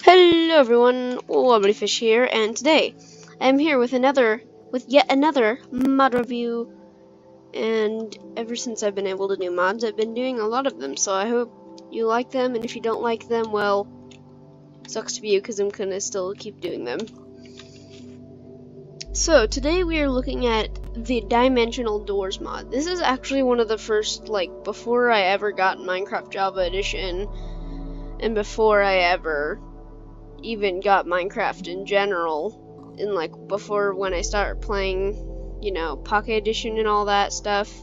Hello everyone, Wobblyfish here, and today I'm here with yet another mod review. And ever since I've been able to do mods, I've been doing a lot of them, so I hope you like them, and if you don't like them, well, sucks for you, because I'm gonna still keep doing them. So today we are looking at the Dimensional Doors mod. This is actually one of the first, before I ever got Minecraft Java Edition, and before I ever even got Minecraft in general, and before when I started playing, Pocket Edition and all that stuff.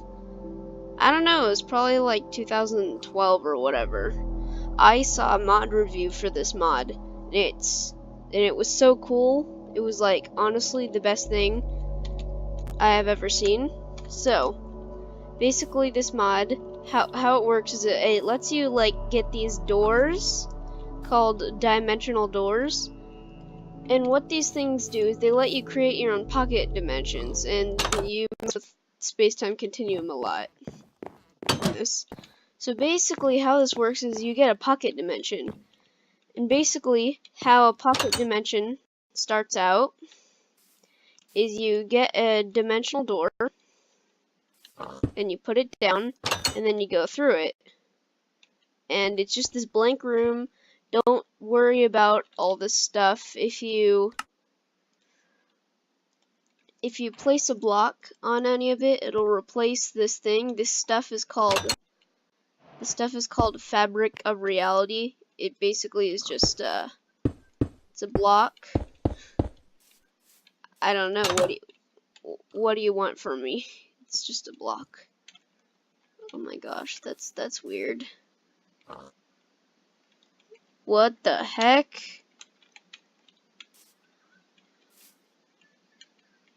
I don't know, it was probably like 2012 or whatever. I saw a mod review for this mod, and it was so cool. It was like honestly the best thing I have ever seen. So basically this mod, how it works is it lets you get these doors called dimensional doors, and what these things do is they let you create your own pocket dimensions, and you mess with space-time continuum a lot in this. So basically how this works is you get a pocket dimension, and basically how a pocket dimension starts out is you get a dimensional door and you put it down and then you go through it, and it's just this blank room. Don't worry about all this stuff. If you place a block on any of it, it'll replace this thing. This stuff is called fabric of reality. It basically is just it's a block. I don't know, what do you want from me? It's just a block. Oh my gosh, that's weird. What the heck?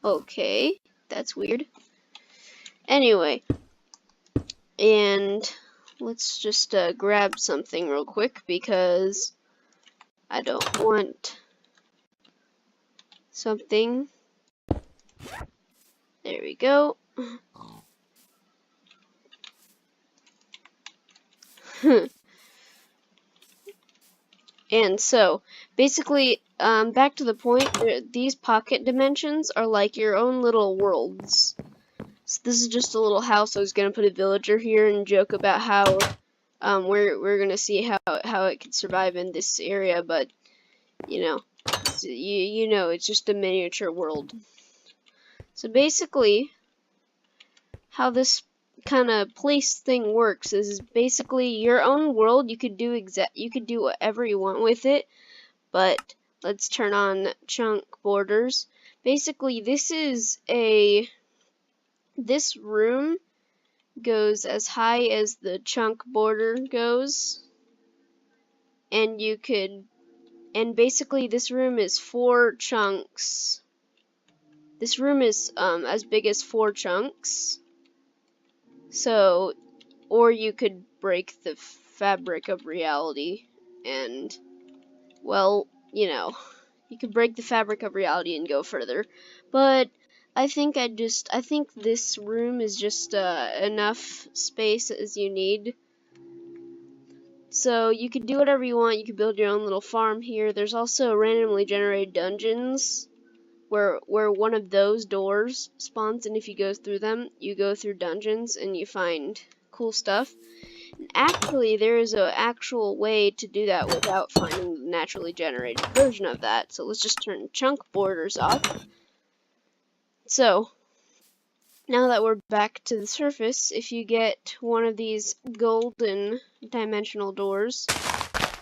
Okay, that's weird. Anyway, and let's just grab something real quick because I don't want something. There we go. And so, basically, back to the point, these pocket dimensions are like your own little worlds. So this is just a little house. I was gonna put a villager here and joke about how we're gonna see how it can survive in this area, but you know, it's just a miniature world. So basically, how this kind of place thing works is basically your own world. You could do whatever you want with it, but let's turn on chunk borders. Basically, this room goes as high as the chunk border goes, and basically this room is 4 chunks. This room is as big as 4 chunks. So, or you could break the fabric of reality, and well, you could break the fabric of reality and go further. But I think this room is just enough space as you need. So you could do whatever you want. You could build your own little farm here. There's also randomly generated dungeons where one of those doors spawns, and if you go through them, you go through dungeons and you find cool stuff. And actually, there is an actual way to do that without finding the naturally generated version of that. So let's just turn chunk borders off. So now that we're back to the surface, if you get one of these golden dimensional doors,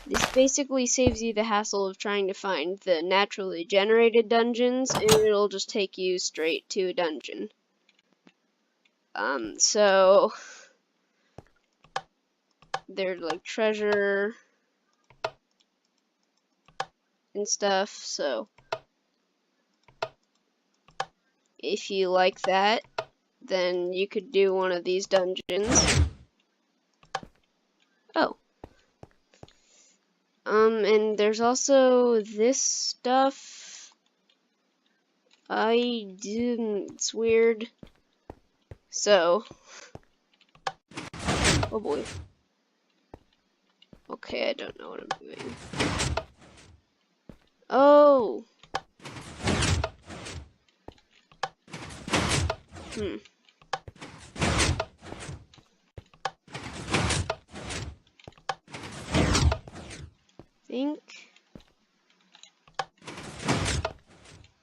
this basically saves you the hassle of trying to find the naturally generated dungeons, and it'll just take you straight to a dungeon. So there's like treasure and stuff, so if you like that, then you could do one of these dungeons. Oh. And there's also this stuff. It's weird. So, oh boy. Okay, I don't know what I'm doing. Hmm. Think.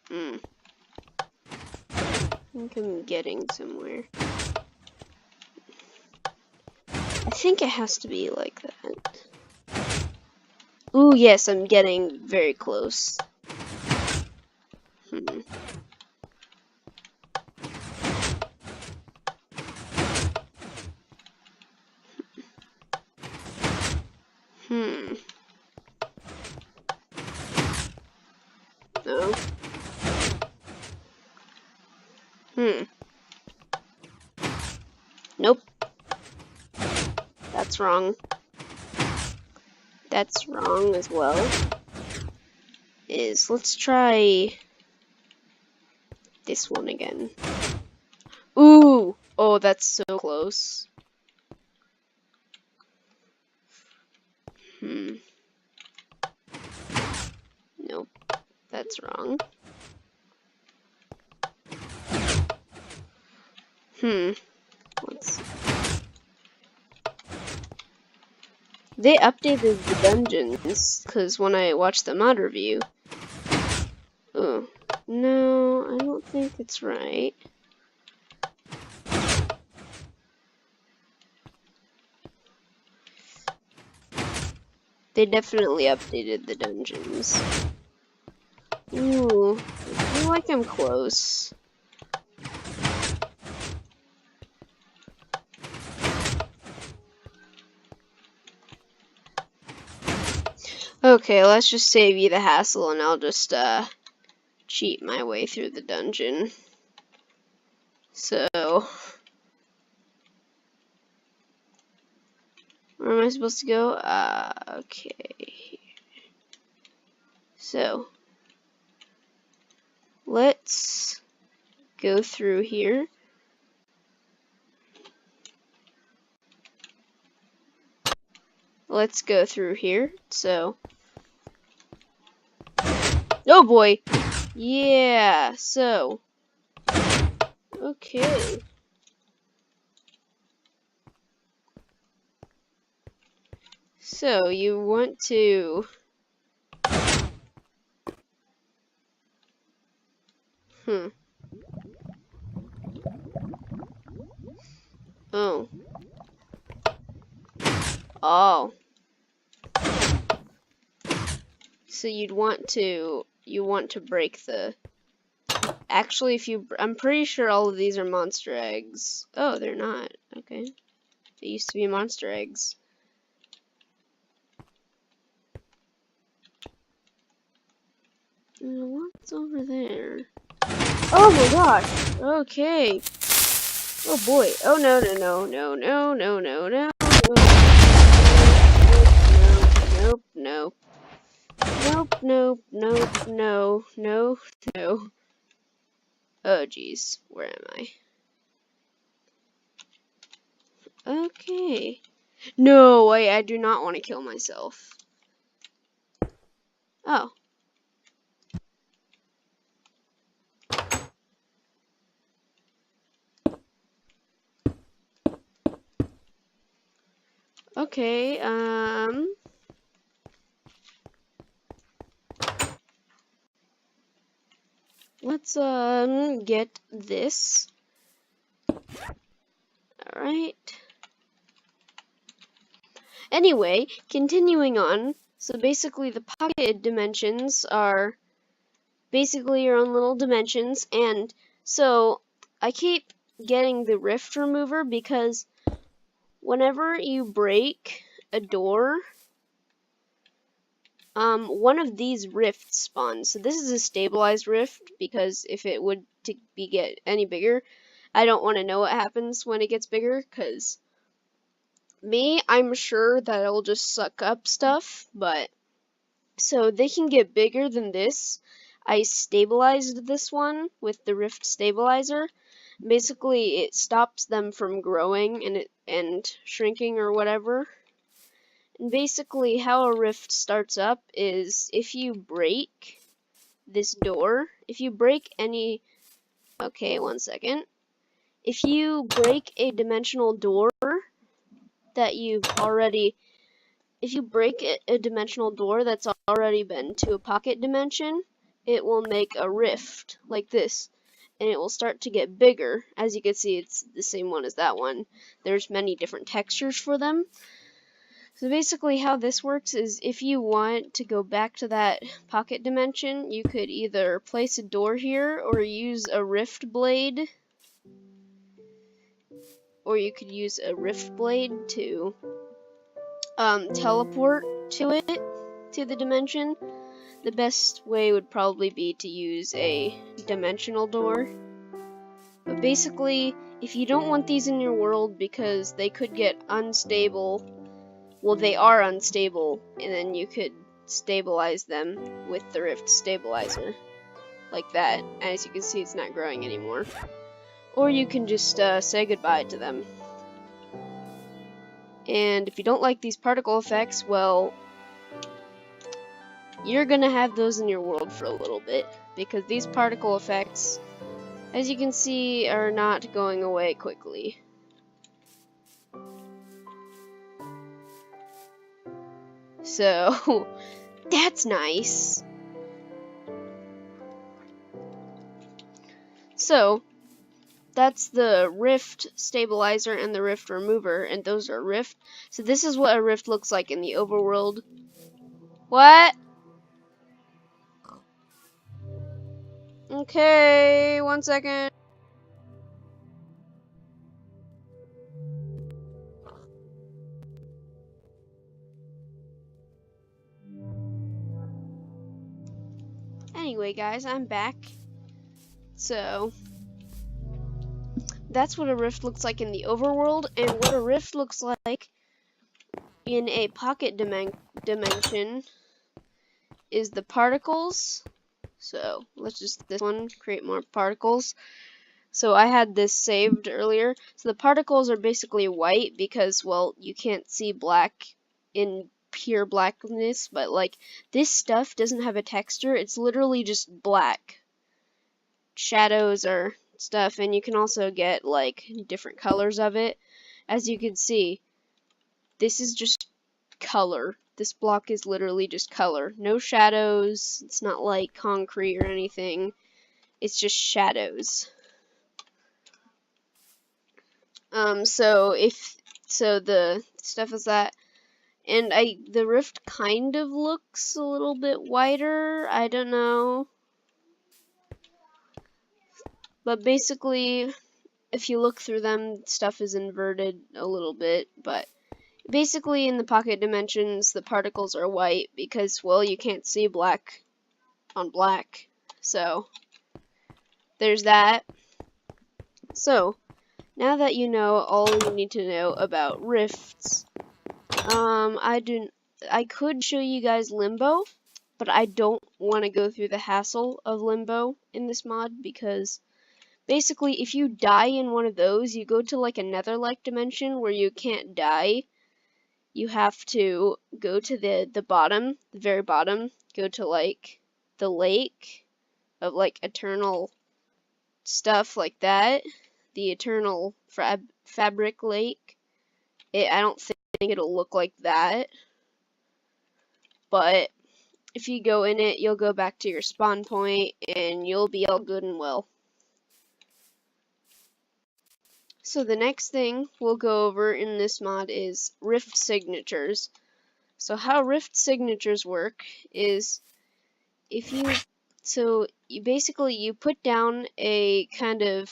Hmm. I think I'm getting somewhere. I think it has to be like that. Ooh, yes, I'm getting very close. Hmm. Hmm. No. Hmm. Nope. That's wrong. That's wrong as well. Let's try this one again. Ooh! Oh, that's so close. Hmm. Nope. That's wrong. Hmm. They updated the dungeons, because when I watched the mod review. Oh. No, I don't think it's right. They definitely updated the dungeons. Ooh, I feel like I'm close. Okay, let's just save you the hassle and I'll just, cheat my way through the dungeon. So, where am I supposed to go? Okay. So, let's go through here. Let's go through here. So, oh boy! Yeah, so, okay. So, you want to... Hmm. Oh. Oh. So you want to break the... Actually, I'm pretty sure all of these are monster eggs. Oh, they're not. Okay. They used to be monster eggs. What's over there? Oh my gosh. Okay. Oh boy. Oh no no no no no no no no. Nope, nope. Nope, nope, nope, no, no, no. Oh geez, where am I? Okay. No, I do not want to kill myself. Oh. Okay, let's, get this. Alright. Anyway, continuing on. So basically the pocket dimensions are basically your own little dimensions, and so I keep getting the rift remover because whenever you break a door, one of these rifts spawns. So this is a stabilized rift because if it would get any bigger, I don't want to know what happens when it gets bigger, because I'm sure that it'll just suck up stuff, but so they can get bigger than this. I stabilized this one with the rift stabilizer. Basically, it stops them from growing and shrinking or whatever. And basically, how a rift starts up is if you break this door, if you break any... Okay, one second. if you break a dimensional door that you've already, if you break a dimensional door that's already been to a pocket dimension, it will make a rift like this, and it will start to get bigger. As you can see, it's the same one as that one. There's many different textures for them. So basically how this works is if you want to go back to that pocket dimension, you could either place a door here or use a rift blade. Or you could use a rift blade to teleport to it, to the dimension. The best way would probably be to use a dimensional door. But basically, if you don't want these in your world because they could get unstable, well, they are unstable, and then you could stabilize them with the rift stabilizer. Like that. As you can see, it's not growing anymore. Or you can just say goodbye to them. And if you don't like these particle effects, well, you're gonna have those in your world for a little bit, because these particle effects, as you can see, are not going away quickly. So, that's nice. So, that's the rift stabilizer and the rift remover, and those are rift. So this is what a rift looks like in the overworld. What? Okay, 1 second. Anyway, guys, I'm back. So, that's what a rift looks like in the overworld, and what a rift looks like in a pocket dimension is the particles. So, let's just this one create more particles. So I had this saved earlier. So the particles are basically white because, well, you can't see black in pure blackness, but like this stuff doesn't have a texture. It's literally just black. Shadows or stuff, and you can also get like different colors of it. As you can see, this is just color. This block is literally just color. No shadows. It's not like concrete or anything. It's just shadows. So the stuff is that, and the rift kind of looks a little bit wider. I don't know, but basically, if you look through them, stuff is inverted a little bit. But basically, in the pocket dimensions, the particles are white because, well, you can't see black on black. So there's that. So now that you know all you need to know about rifts, I could show you guys Limbo, but I don't want to go through the hassle of Limbo in this mod because basically if you die in one of those, you go to like a nether-like dimension where you can't die. You have to go to the bottom, the very bottom, go to like the lake of like eternal stuff like that. The eternal fabric lake. I don't think it'll look like that, but if you go in it, you'll go back to your spawn point and you'll be all good and well. So the next thing we'll go over in this mod is rift signatures. So how rift signatures work is you basically put down a kind of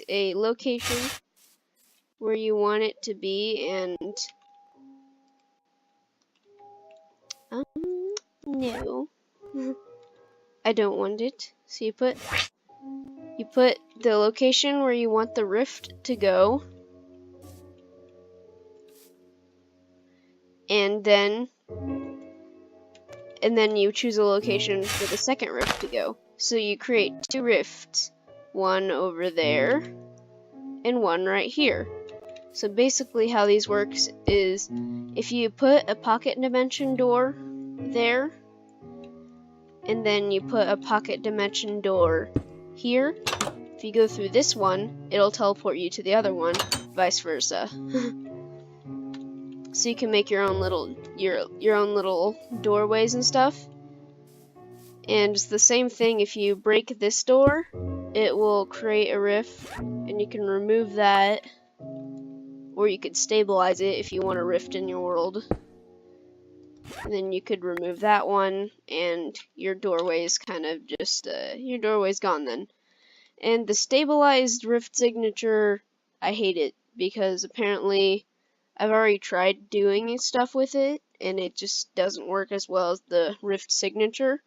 a location where you want it to be, and no, I don't want it. So you put the location where you want the rift to go, and then you choose a location for the second rift to go. So you create 2 rifts, one over there and one right here. So basically how these works is if you put a pocket dimension door there, and then you put a pocket dimension door here, if you go through this one, it'll teleport you to the other one, vice versa. So you can make your own little doorways and stuff. And it's the same thing. If you break this door, it will create a rift, and you can remove that, or you could stabilize it if you want a rift in your world. And then you could remove that one, and your doorway is kind of just your doorway's gone then. And the stabilized rift signature, I hate it because apparently I've already tried doing stuff with it, and it just doesn't work as well as the rift signature.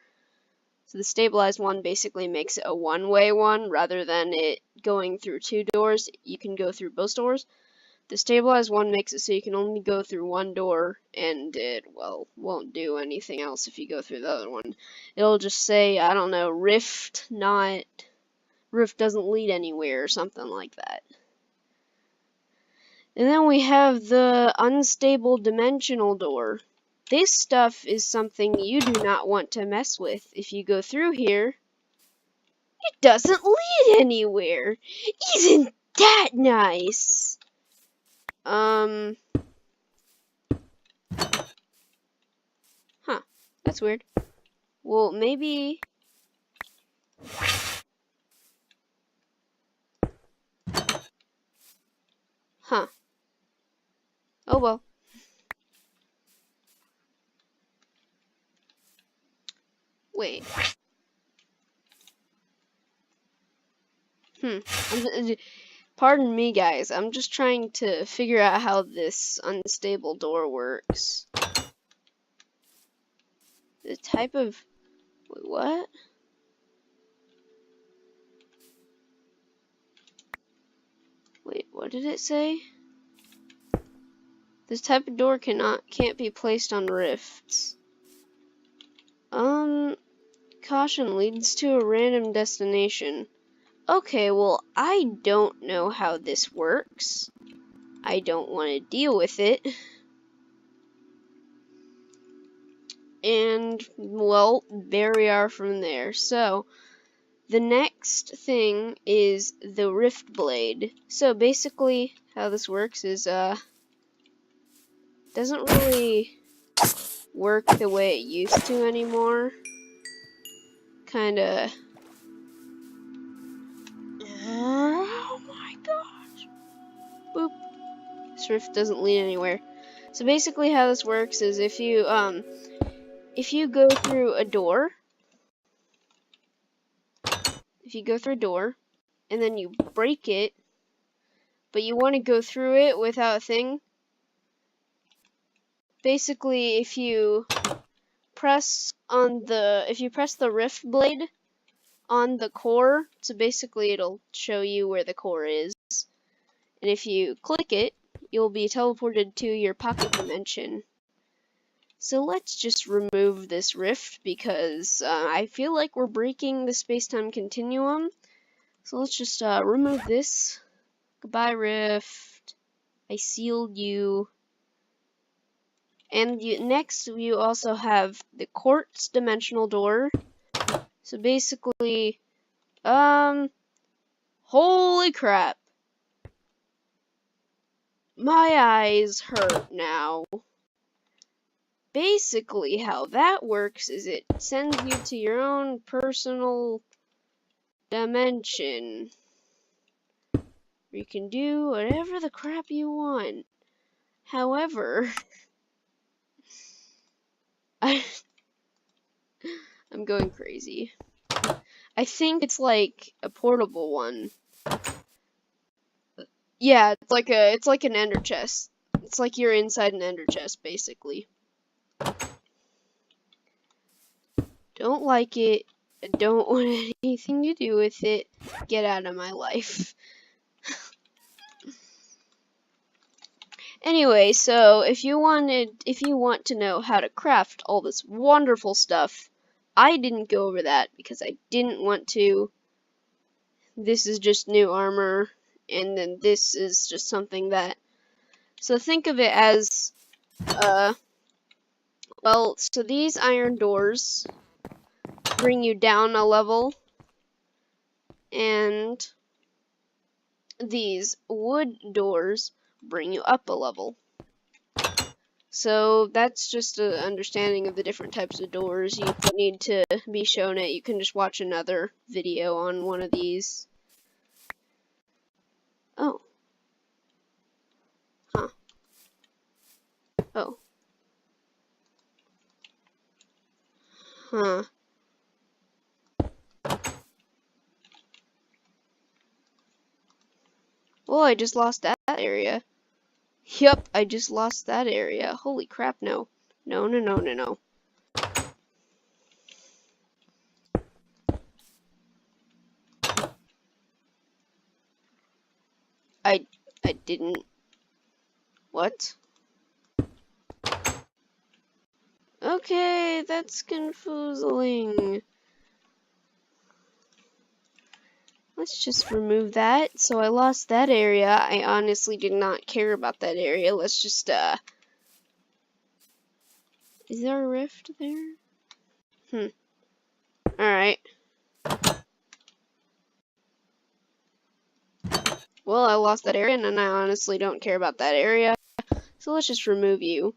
So the stabilized one basically makes it a one-way one rather than it going through two doors. You can go through both doors. The stabilized one makes it so you can only go through one door, and it, well, won't do anything else if you go through the other one. It'll just say, I don't know, rift doesn't lead anywhere or something like that. And then we have the unstable dimensional door. This stuff is something you do not want to mess with. If you go through here, it doesn't lead anywhere. Isn't that nice? Huh. That's weird. Well, maybe... Huh. Oh well. Wait. Pardon me, guys. I'm just trying to figure out how this unstable door works. The type of... Wait, what? Wait, what did it say? This type of door can't be placed on rifts. Caution leads to a random destination. Okay, well, I don't know how this works. I don't want to deal with it. And, well, there we are from there. So, the next thing is the rift blade. So, basically, how this works is, doesn't really work the way it used to anymore. Kinda... Oh my gosh. Boop. This rift doesn't lead anywhere. So basically how this works is if you go through a door, and then you break it, but you want to go through it without a thing, basically if you press the rift blade on the core, so basically it'll show you where the core is, and if you click it, you'll be teleported to your pocket dimension. So let's just remove this rift because I feel like we're breaking the space-time continuum. So let's just remove this. Goodbye, rift. I sealed you. And next you also have the quartz dimensional door. So basically, holy crap. My eyes hurt now. Basically, how that works is it sends you to your own personal dimension. You can do whatever the crap you want. However, I'm going crazy. I think it's like a portable one. Yeah, it's like an ender chest. It's like you're inside an ender chest, basically. Don't like it. I don't want anything to do with it. Get out of my life. Anyway, so if you want to know how to craft all this wonderful stuff, I didn't go over that because I didn't want to. This is just new armor, and then this is just something that... So think of it as, well, so these iron doors bring you down a level, and these wood doors bring you up a level. So that's just an understanding of the different types of doors. You don't need to be shown it. You can just watch another video on one of these. Oh. Huh. Oh. Huh. Well, I just lost that area. Yep, I just lost that area. Holy crap, no. No, no, no, no, no. I didn't. What? Okay, that's confusing. Let's just remove that. So I lost that area. I honestly did not care about that area. Let's just, is there a rift there? Alright. Well, I lost that area, and I honestly don't care about that area. So let's just remove you.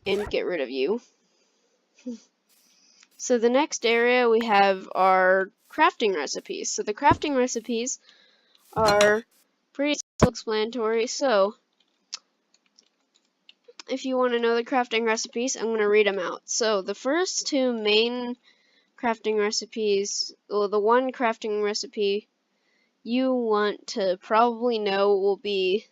And get rid of you. So the next area we have our crafting recipes. So the crafting recipes are pretty self-explanatory. So if you want to know the crafting recipes, I'm going to read them out. So the first two main crafting recipes, well, the one crafting recipe you want to probably know will be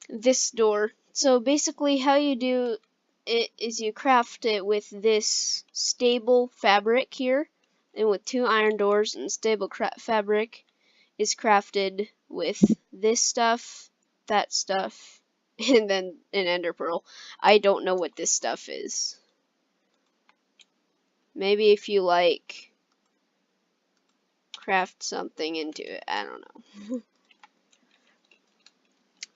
this door. So basically how you do it is you craft it with this stable fabric here, and with 2 iron doors, and stable fabric is crafted with this stuff, that stuff, and then an ender pearl. I don't know what this stuff is. Maybe if you like craft something into it, I don't know.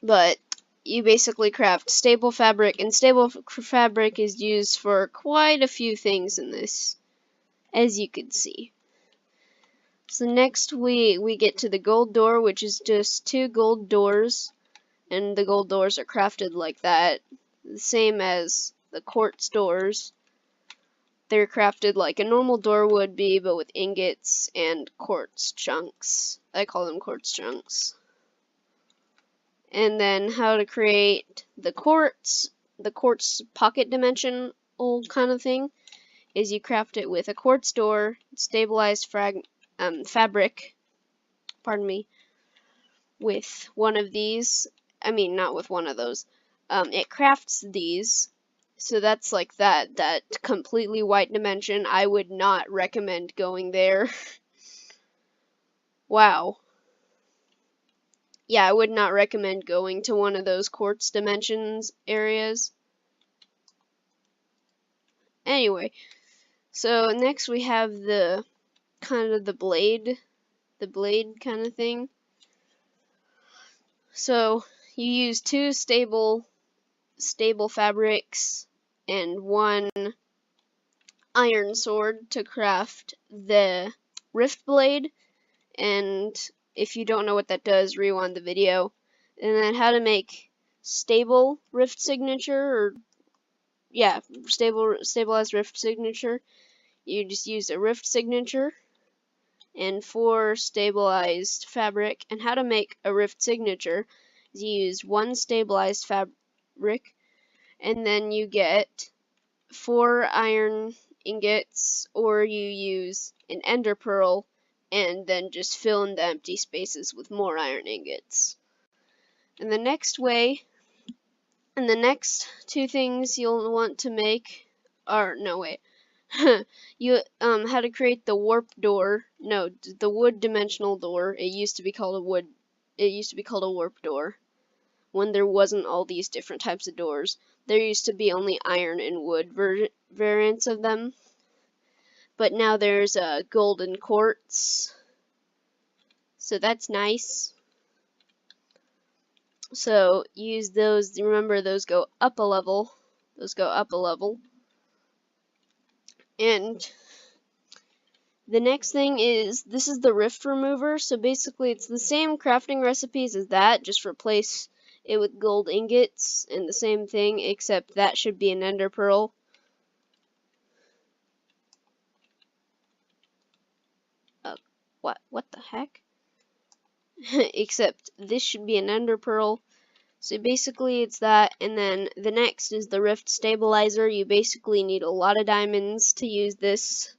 But you basically craft stable fabric, and stable fabric is used for quite a few things in this, as you can see. So next we get to the gold door, which is just 2 gold doors, and the gold doors are crafted like that, the same as the quartz doors. They're crafted like a normal door would be, but with ingots and quartz chunks. I call them quartz chunks. And then how to create the quartz pocket dimensional kind of thing is you craft it with a quartz door, stabilized fabric, pardon me, with one of these. I mean, not with one of those. It crafts these. So that's like that completely white dimension. I would not recommend going there. Wow. Yeah, I would not recommend going to one of those quartz dimensions areas. Anyway, so next we have the kind of the blade kind of thing. So you use 2 stable fabrics and 1 iron sword to craft the rift blade. And if you don't know what that does, rewind the video. And then how to make stable rift signature, or yeah, stabilized rift signature. You just use a rift signature and 4 stabilized fabric. And how to make a rift signature is you use 1 stabilized fabric, and then you get 4 iron ingots, or you use an ender pearl and then just fill in the empty spaces with more iron ingots. And the next 2 things you'll want to make are, no wait, how to create the warp door, no, the wood dimensional door. It used to be called a warp door when there wasn't all these different types of doors. There used to be only iron and wood variants of them. But now there's a golden quartz. So that's nice. So use those. Remember, those go up a level. And The next thing is, this is the rift remover. So basically it's the same crafting recipes as that, just replace it with gold ingots and the same thing, except that should be an ender pearl. What the heck? Except this should be an ender pearl. So basically it's that, and then the next is the rift stabilizer. You basically need a lot of diamonds to use this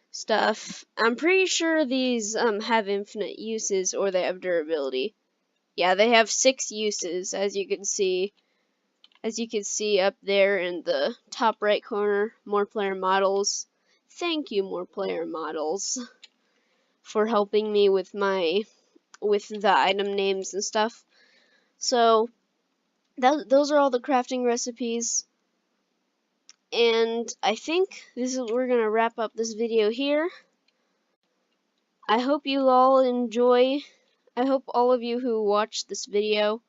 stuff. I'm pretty sure these have infinite uses, or they have durability. Yeah, they have 6 uses, as you can see. As you can see up there in the top right corner, more player models. Thank you, more player models, for helping me with the item names and stuff. So those are all the crafting recipes. And I think we're gonna wrap up this video here. I hope you all enjoy. I hope all of you who watched this video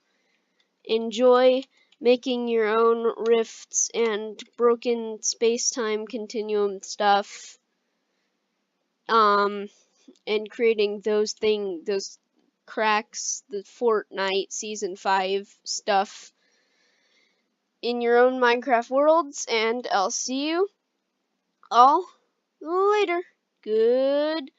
enjoy making your own rifts and broken space-time continuum stuff. And creating those cracks, the Fortnite Season 5 stuff in your own Minecraft worlds, and I'll see you all later. Goodbye.